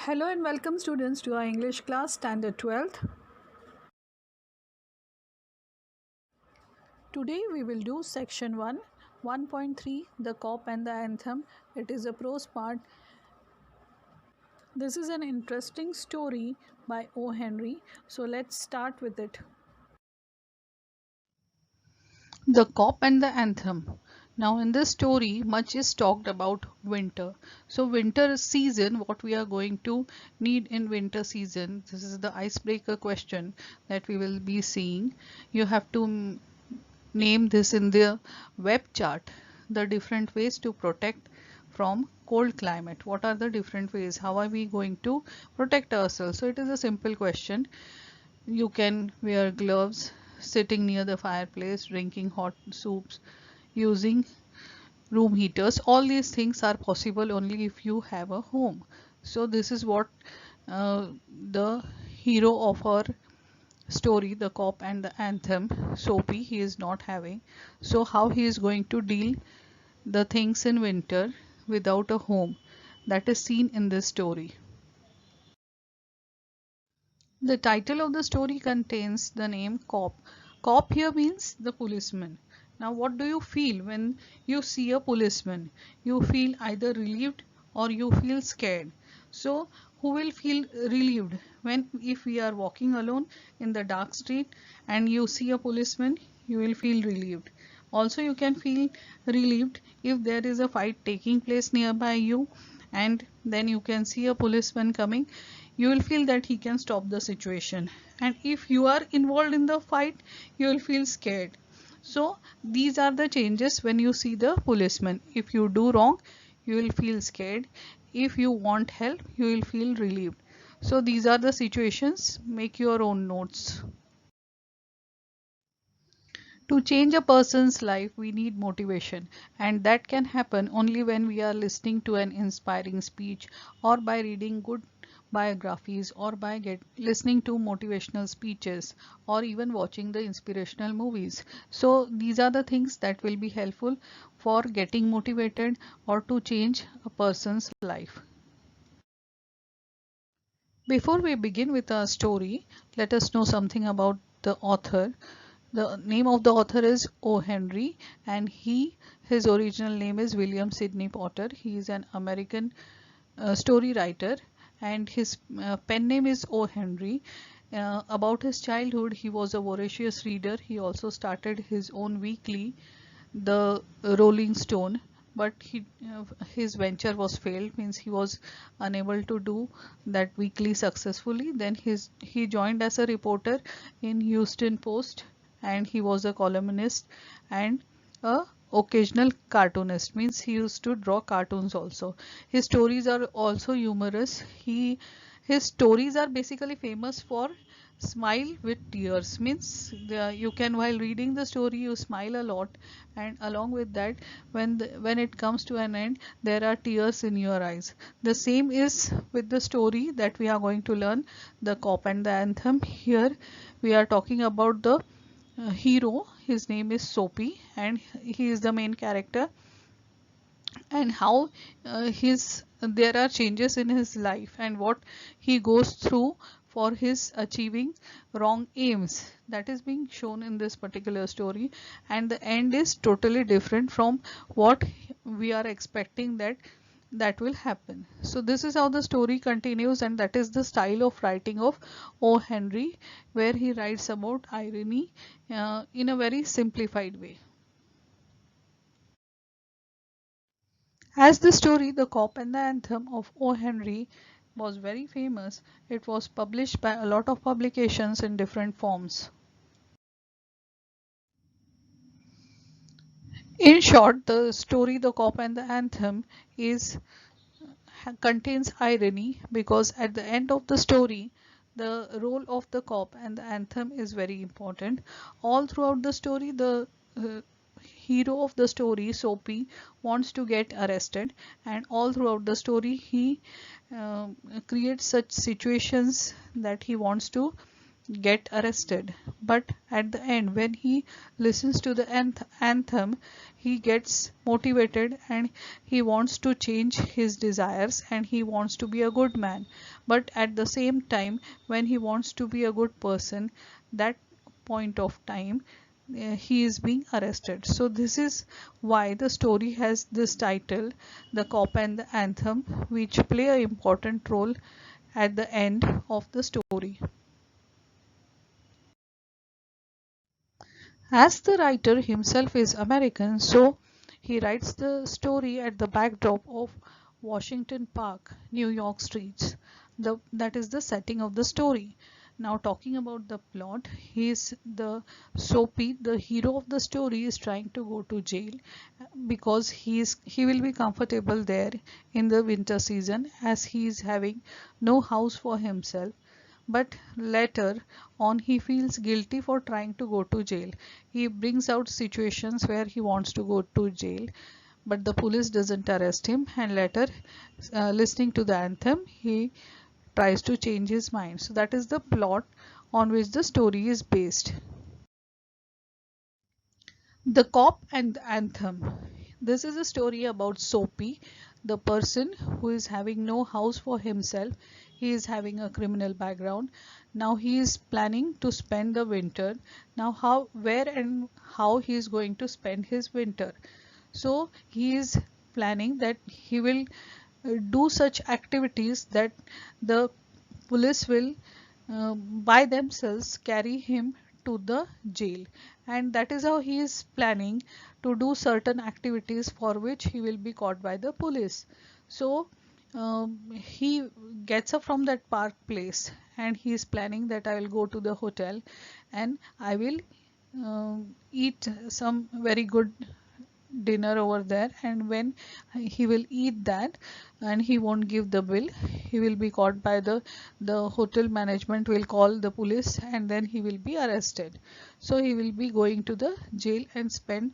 Hello and welcome students to our English class standard 12th. Today we will do section 1, 1.3 the cop and the anthem. It is a prose part. This is an interesting story by O. Henry. So let's start with it. The cop and the anthem. Now in this story much is talked about winter. So winter season, what we are going to need in winter season. This is the icebreaker question that we will be seeing. You have to name this in the web chart, the different ways to protect from cold climate. What are the different ways? How are we going to protect ourselves? So it is a simple question. You can wear gloves, sitting near the fireplace, drinking hot soups, using room heaters. All these things are possible only if you have a home. So this is what the hero of our story, the cop and the anthem, Soapy, he is not having. So how he is going to deal the things in winter without a home, that is seen in this story. The title of the story contains the name cop. Cop here means the policeman. Now what do you feel when you see a policeman? You feel either relieved or you feel scared. So who will feel relieved when, if we are walking alone in the dark street and you see a policeman, you will feel relieved. Also you can feel relieved if there is a fight taking place nearby you and then you can see a policeman coming, you will feel that he can stop the situation. And if you are involved in the fight, you will feel scared. So these are the changes when you see the policeman. If you do wrong, you will feel scared. If you want help, you will feel relieved. So these are the situations. Make your own notes. To change a person's life, we need motivation, and that can happen only when we are listening to an inspiring speech, or by reading good biographies, or by listening to motivational speeches, or even watching the inspirational movies. So these are the things that will be helpful for getting motivated or to change a person's life. Before we begin with our story, let us know something about the author. The name of the author is O. Henry, and his original name is William Sidney Potter. He is an American story writer, and his pen name is O. Henry. About his childhood, he was a voracious reader. He also started his own weekly, the Rolling Stone, but his venture was failed, means he was unable to do that weekly successfully. Then he joined as a reporter in Houston Post, and he was a columnist and a occasional cartoonist, means he used to draw cartoons also. His stories are also humorous. His stories are basically famous for smile with tears, means you can, while reading the story, you smile a lot, and along with that, when it comes to an end, there are tears in your eyes. The same is with the story that we are going to learn, the cop and the anthem. Here we are talking about the hero. His name is Soapy, and he is the main character, and how his there are changes in his life and what he goes through for his achieving wrong aims, that is being shown in this particular story. And the end is totally different from what we are expecting that will happen. So this is how the story continues, and that is the style of writing of O. Henry, where he writes about irony in a very simplified way. As the story The Cop and the Anthem of O. Henry was very famous, it was published by a lot of publications in different forms. In short, the story The Cop and the Anthem is contains irony, because at the end of the story, the role of the cop and the anthem is very important. All throughout the story, the hero of the story, Soapy, wants to get arrested, and all throughout the story, he creates such situations that he wants to get arrested. But at the end, when he listens to the anthem, he gets motivated and he wants to change his desires and he wants to be a good man. But at the same time, when he wants to be a good person, that point of time, he is being arrested. So this is why the story has this title, The Cop and the Anthem, which play an important role at the end of the story. As the writer himself is American, so he writes the story at the backdrop of Washington Park, New York streets. That is the setting of the story. Now talking about the plot, Soapy, the hero of the story, is trying to go to jail because he will be comfortable there in the winter season as he is having no house for himself. But later on he feels guilty for trying to go to jail. He brings out situations where he wants to go to jail, but the police doesn't arrest him, and later listening to the anthem he tries to change his mind. So that is the plot on which the story is based. The Cop and the Anthem. This is a story about Soapy, the person who is having no house for himself. He is having a criminal background. Now he is planning to spend the winter. Now where and how he is going to spend his winter. So he is planning that he will do such activities that the police will by themselves carry him to the jail, and that is how he is planning to do certain activities for which he will be caught by the police. So he gets up from that park place and he is planning that I will go to the hotel and I will eat some very good dinner over there, and when he will eat that and he won't give the bill, he will be caught by the hotel management will call the police and then he will be arrested. So he will be going to the jail and spend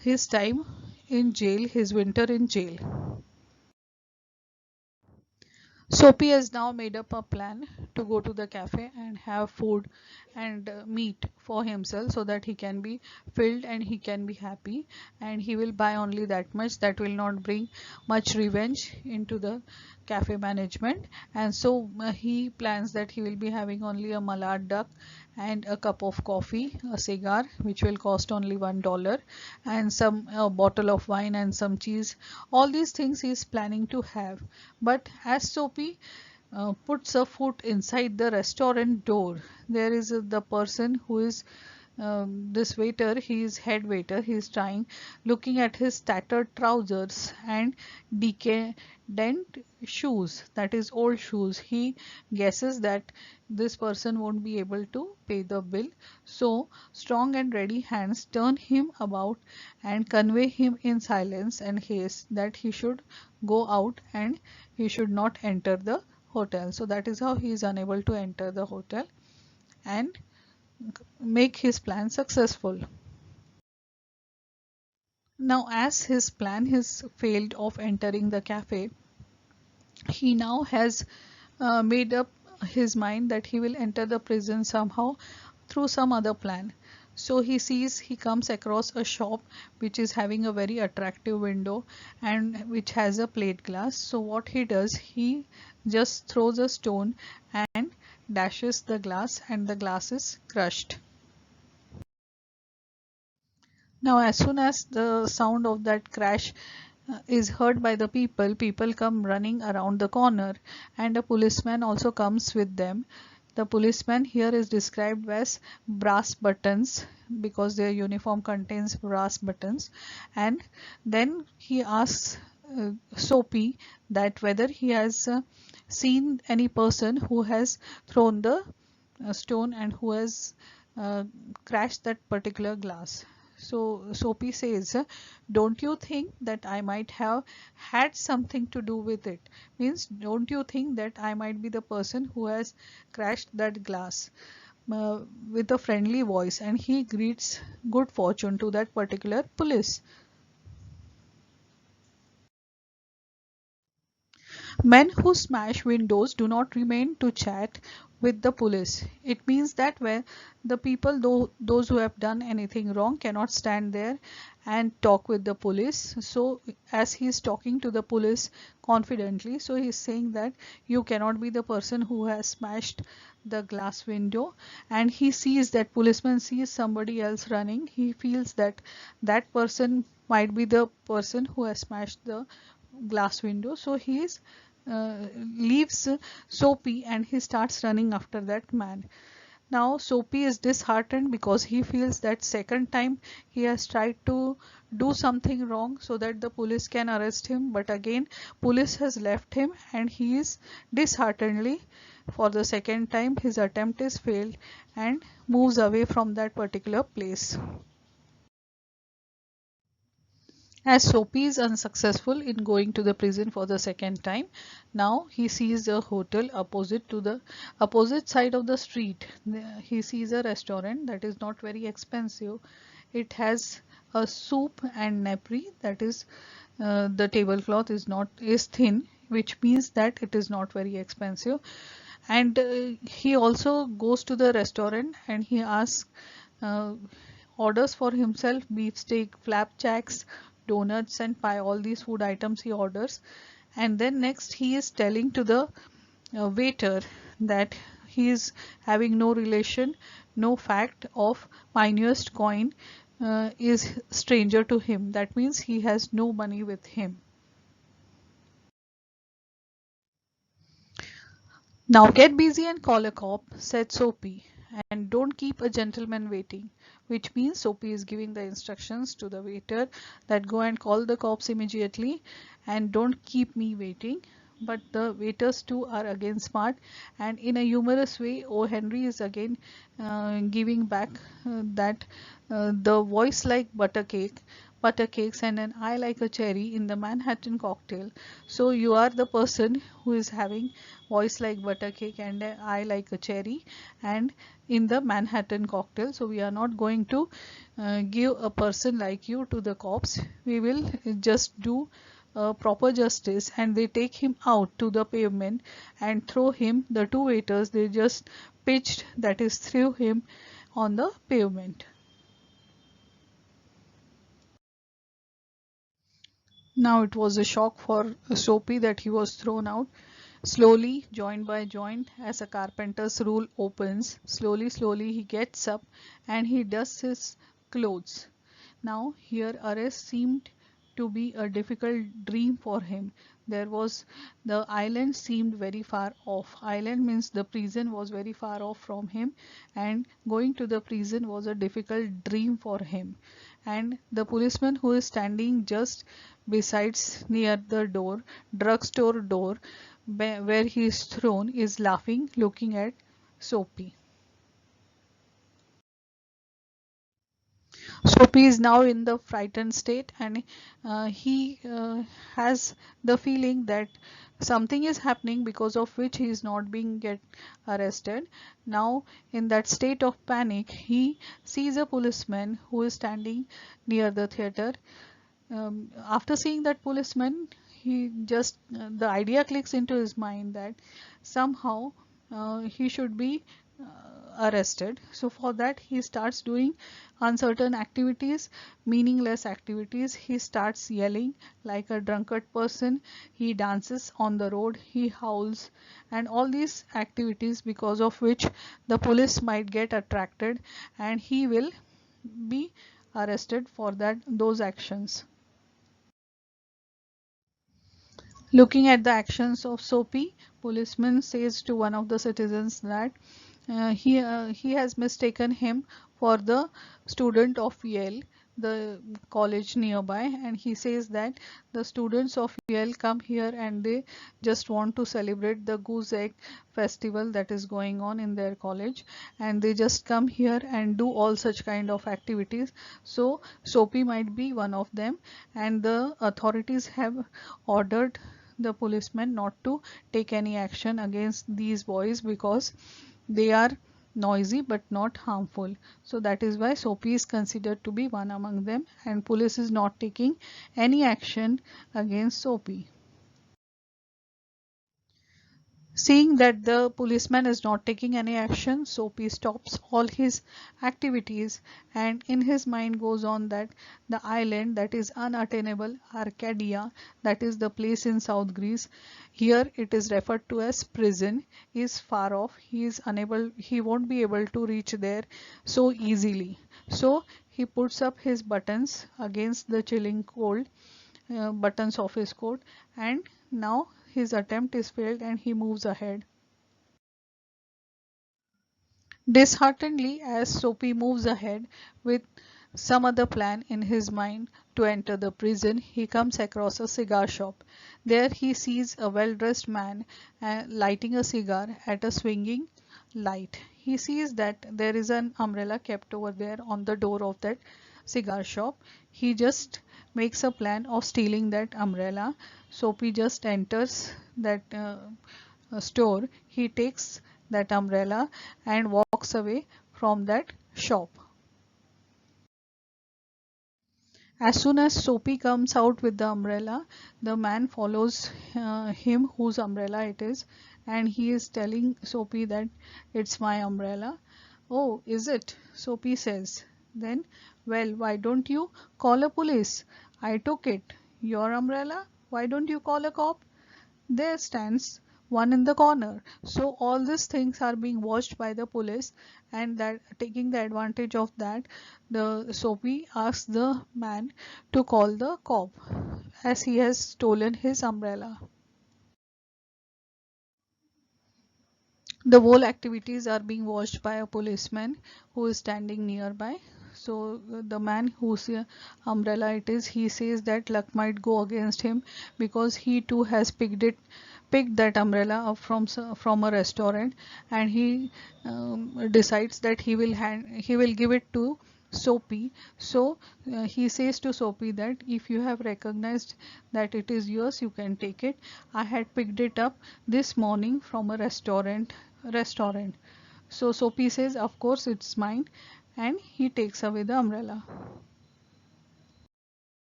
his time in jail, his winter in jail. Soapy has now made up a plan to go to the cafe and have food and meat for himself so that he can be filled and he can be happy, and he will buy only that much that will not bring much revenge into the cafe management. And so he plans that he will be having only a malad duck and a cup of coffee, a cigar which will cost only $1, and some bottle of wine and some cheese. All these things he is planning to have. But as Soapy puts a foot inside the restaurant door, there is the person who is this waiter, he is head waiter, he is trying, looking at his tattered trousers and decadent shoes, that is old shoes. He guesses that this person won't be able to pay the bill, so strong and ready hands turn him about and convey him in silence and haste that he should go out and he should not enter the hotel. So that is how he is unable to enter the hotel and make his plan successful. Now, as his plan has failed of entering the cafe, he now has made up his mind that he will enter the prison somehow through some other plan. So he comes across a shop which is having a very attractive window and which has a plate glass. So what he does, he just throws a stone and dashes the glass and the glass is crushed. Now, as soon as the sound of that crash is heard by the people, people come running around the corner, and a policeman also comes with them. The policeman here is described as brass buttons because their uniform contains brass buttons, and then he asks Soapy that whether he has seen any person who has thrown the stone and who has crashed that particular glass. So Soapy says, don't you think that I might have had something to do with it? Means, don't you think that I might be the person who has crashed that glass? With a friendly voice, and he greets good fortune to that particular police. Men who smash windows do not remain to chat with the police. It means that when the people, those who have done anything wrong, cannot stand there and talk with the police. So as he is talking to the police confidently, so he is saying that you cannot be the person who has smashed the glass window. And he sees that policeman sees somebody else running. He feels that that person might be the person who has smashed the glass window. So he is leaves Soapy and he starts running after that man. Now Soapy is disheartened because he feels that second time he has tried to do something wrong so that the police can arrest him, but again police has left him and he is disheartedly, for the second time his attempt is failed, and moves away from that particular place. As Soapy is unsuccessful in going to the prison for the second time, now he sees a hotel opposite to the opposite side of the street. He sees a restaurant that is not very expensive. It has a soup and napri, that is the tablecloth is not is thin, which means that it is not very expensive. And he also goes to the restaurant and he asks, uh, orders for himself beefsteak, flapjacks, donuts and pie. All these food items he orders, and then next he is telling to the waiter that he is having no relation, no fact of minusest coin is stranger to him. That means he has no money with him. Now get busy and call a cop, said Soapy, and don't keep a gentleman waiting. Which means Soapy is giving the instructions to the waiter that go and call the cops immediately and don't keep me waiting. But the waiters too are again smart, and in a humorous way, O. Henry is again giving back that the voice like butter cakes and an eye like a cherry in the Manhattan cocktail. So you are the person who is having voice like butter cake and an eye like a cherry and in the Manhattan cocktail. So we are not going to give a person like you to the cops. We will just do proper justice, and they take him out to the pavement and throw him, the two waiters, they just pitched, that is threw him on the pavement. Now it was a shock for Soapy that he was thrown out. Slowly, joint by joint, as a carpenter's rule opens, slowly he gets up and he dusts his clothes. Now here arrest seemed to be a difficult dream for him. There was the island seemed very far off. Island means the prison was very far off from him, and going to the prison was a difficult dream for him. And the policeman who is standing just besides near the door, drugstore door, where he is thrown, is laughing, looking at Soapy. Soapy is now in the frightened state, and he has the feeling that something is happening because of which he is not being get arrested. Now in that state of panic, he sees a policeman who is standing near the theater. After seeing that policeman, he just the idea clicks into his mind that somehow he should be arrested. So for that he starts doing uncertain activities, meaningless activities. He starts yelling like a drunkard person. He dances on the road, he howls, and all these activities because of which the police might get attracted and he will be arrested for that those actions. Looking at the actions of Soapy, policeman says to one of the citizens that he has mistaken him for the student of Yale, the college nearby, and he says that the students of Yale come here and they just want to celebrate the goose egg festival that is going on in their college, and they just come here and do all such kind of activities. So Soapy might be one of them, and the authorities have ordered the policemen not to take any action against these boys because they are noisy but not harmful. So that is why Soapy is considered to be one among them, and police is not taking any action against Soapy. Seeing that the policeman is not taking any action, Soapy stops all his activities and in his mind goes on that the island that is unattainable, Arcadia, that is the place in South Greece, here it is referred to as prison, is far off. He won't be able to reach there so easily. So he puts up his buttons against the chilling cold, buttons of his coat, and now his attempt is failed and he moves ahead. Disheartenedly, as Soapy moves ahead with some other plan in his mind to enter the prison, he comes across a cigar shop. There he sees a well-dressed man lighting a cigar at a swinging light. He sees that there is an umbrella kept over there on the door of that cigar shop. He just makes a plan of stealing that umbrella. Soapy just enters that store. He takes that umbrella and walks away from that shop. As soon as Soapy comes out with the umbrella, the man follows him whose umbrella it is, and he is telling Soapy that it's my umbrella. Oh, is it? Soapy says. Then, well, why don't you call a police? I took it. Your umbrella? Why don't you call a cop? There stands one in the corner. So all these things are being watched by the police, and that taking the advantage of that, the Soapy asks the man to call the cop as he has stolen his umbrella. The whole activities are being watched by a policeman who is standing nearby. So the man whose umbrella it is, he says that luck might go against him because he too has picked that umbrella up from a restaurant, and he decides that he will give it to Soapy. So he says to Soapy that if you have recognized that it is yours, you can take it. I had picked it up this morning from a restaurant. So Soapy says, of course it's mine, and he takes away the umbrella.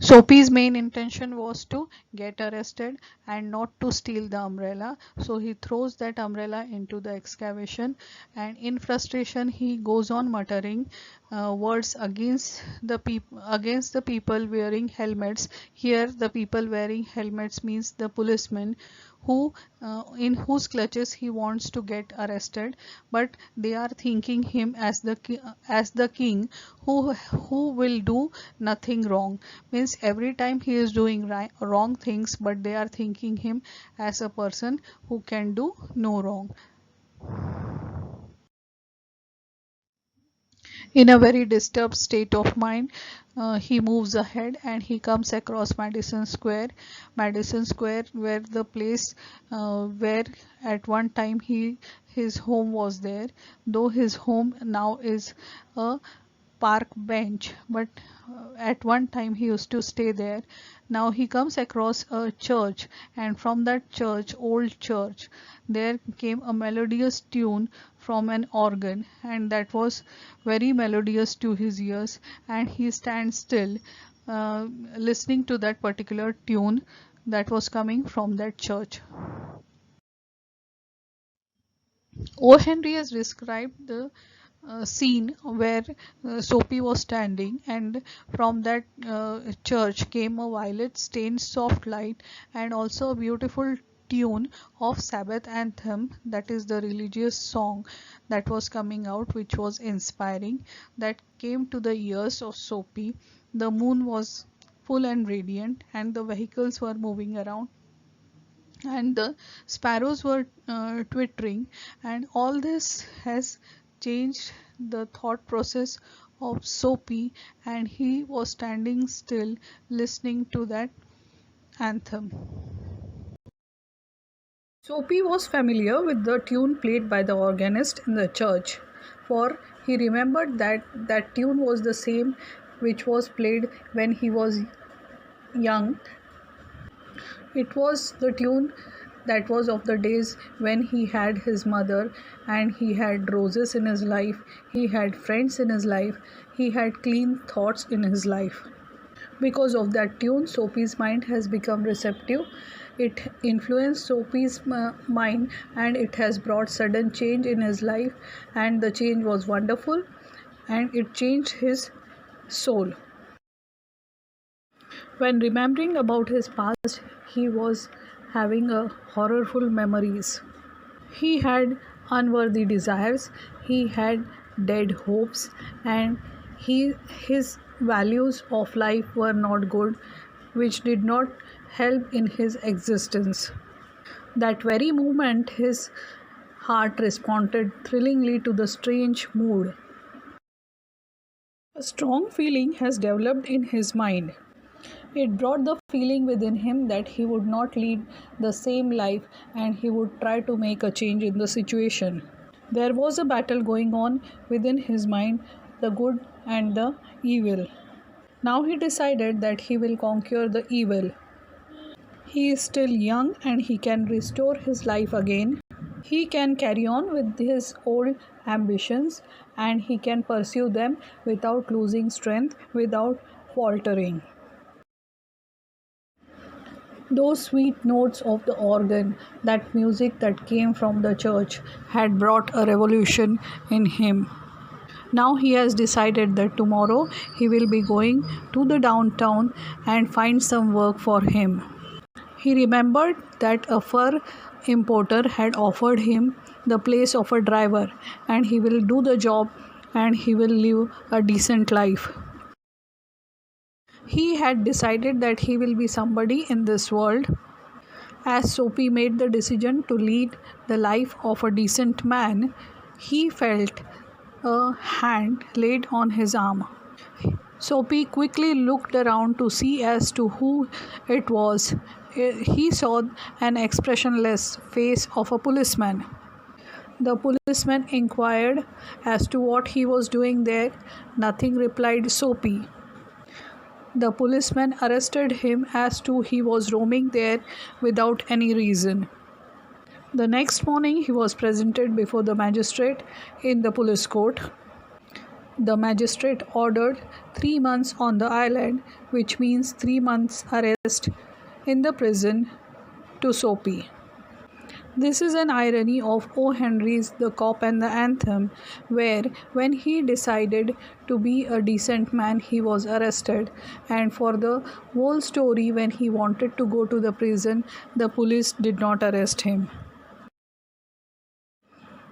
Soapy's main intention was to get arrested and not to steal the umbrella. So he throws that umbrella into the excavation, and in frustration he goes on muttering words against the people wearing helmets. Here the people wearing helmets means the policemen who in whose clutches he wants to get arrested, but they are thinking him as the king who will do nothing wrong. Means every time he is doing wrong things, but they are thinking him as a person who can do no wrong. In a very disturbed state of mind, he moves ahead and he comes across Madison Square, where the place where at one time his home was there. Though his home now is a park bench, but at one time he used to stay there. Now he comes across a church, and from that church, old church, there came a melodious tune from an organ, and that was very melodious to his ears, and he stands still listening to that particular tune that was coming from that church. O. Henry has described the scene where Soapy was standing, and from that church came a violet stained soft light, and also a beautiful tune of Sabbath anthem, that is the religious song that was coming out, which was inspiring, that came to the ears of Soapy. The moon was full and radiant, and the vehicles were moving around, and the sparrows were twittering, and all this has changed the thought process of Soapy, and he was standing still listening to that anthem. Soapy was familiar with the tune played by the organist in the church, for he remembered that that tune was the same which was played when he was young. It was the tune that was of the days when he had his mother, and he had roses in his life, he had friends in his life, he had clean thoughts in his life. Because of that tune, Sophie's mind has become receptive. It influenced Sophie's mind, and it has brought sudden change in his life, and the change was wonderful, and it changed his soul. When remembering about his past, he was having a horrorful memories. He had unworthy desires, he had dead hopes, and his values of life were not good, which did not help in his existence. That very moment, his heart responded thrillingly to the strange mood. A strong feeling has developed in his mind. It brought the feeling within him that he would not lead the same life and he would try to make a change in the situation. There was a battle going on within his mind, the good and the evil. Now he decided that he will conquer the evil. He is still young and he can restore his life again. He can carry on with his old ambitions and he can pursue them without losing strength, without faltering. Those sweet notes of the organ, that music that came from the church, had brought a revolution in him. Now he has decided that tomorrow he will be going to the downtown and find some work for him. He remembered that a fur importer had offered him the place of a driver, and he will do the job and he will live a decent life. He had decided that he will be somebody in this world. As Sophie made the decision to lead the life of a decent man, he felt a hand laid on his arm. Sophie quickly looked around to see as to who it was. He saw an expressionless face of a policeman. The policeman inquired as to what he was doing there. Nothing, replied Sophie. The policeman arrested him as to he was roaming there without any reason. The next morning he was presented before the magistrate in the police court. The magistrate ordered 3 months on the island, which means 3 months arrest in the prison, to Sophie. This is an irony of O. Henry's The Cop and the Anthem, where when he decided to be a decent man, he was arrested, and for the whole story, when he wanted to go to the prison, the police did not arrest him.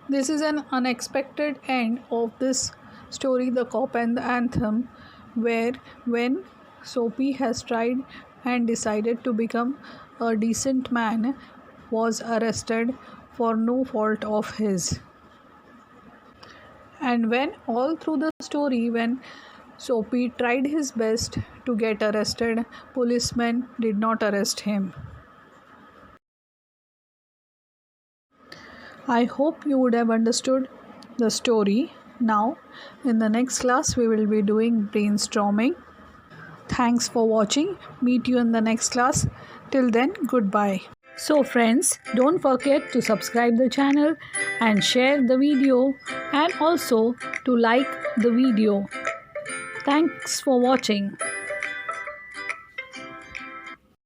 This is an unexpected end of this story, The Cop and the Anthem, where when Sophie has tried and decided to become a decent man, was arrested for no fault of his. And when all through the story, when Sophie tried his best to get arrested, policemen did not arrest him. I hope you would have understood the story. Now, in the next class, we will be doing brainstorming. Thanks for watching. Meet you in the next class. Till then, goodbye. So friends, don't forget to subscribe the channel and share the video, and also to like the video. Thanks for watching.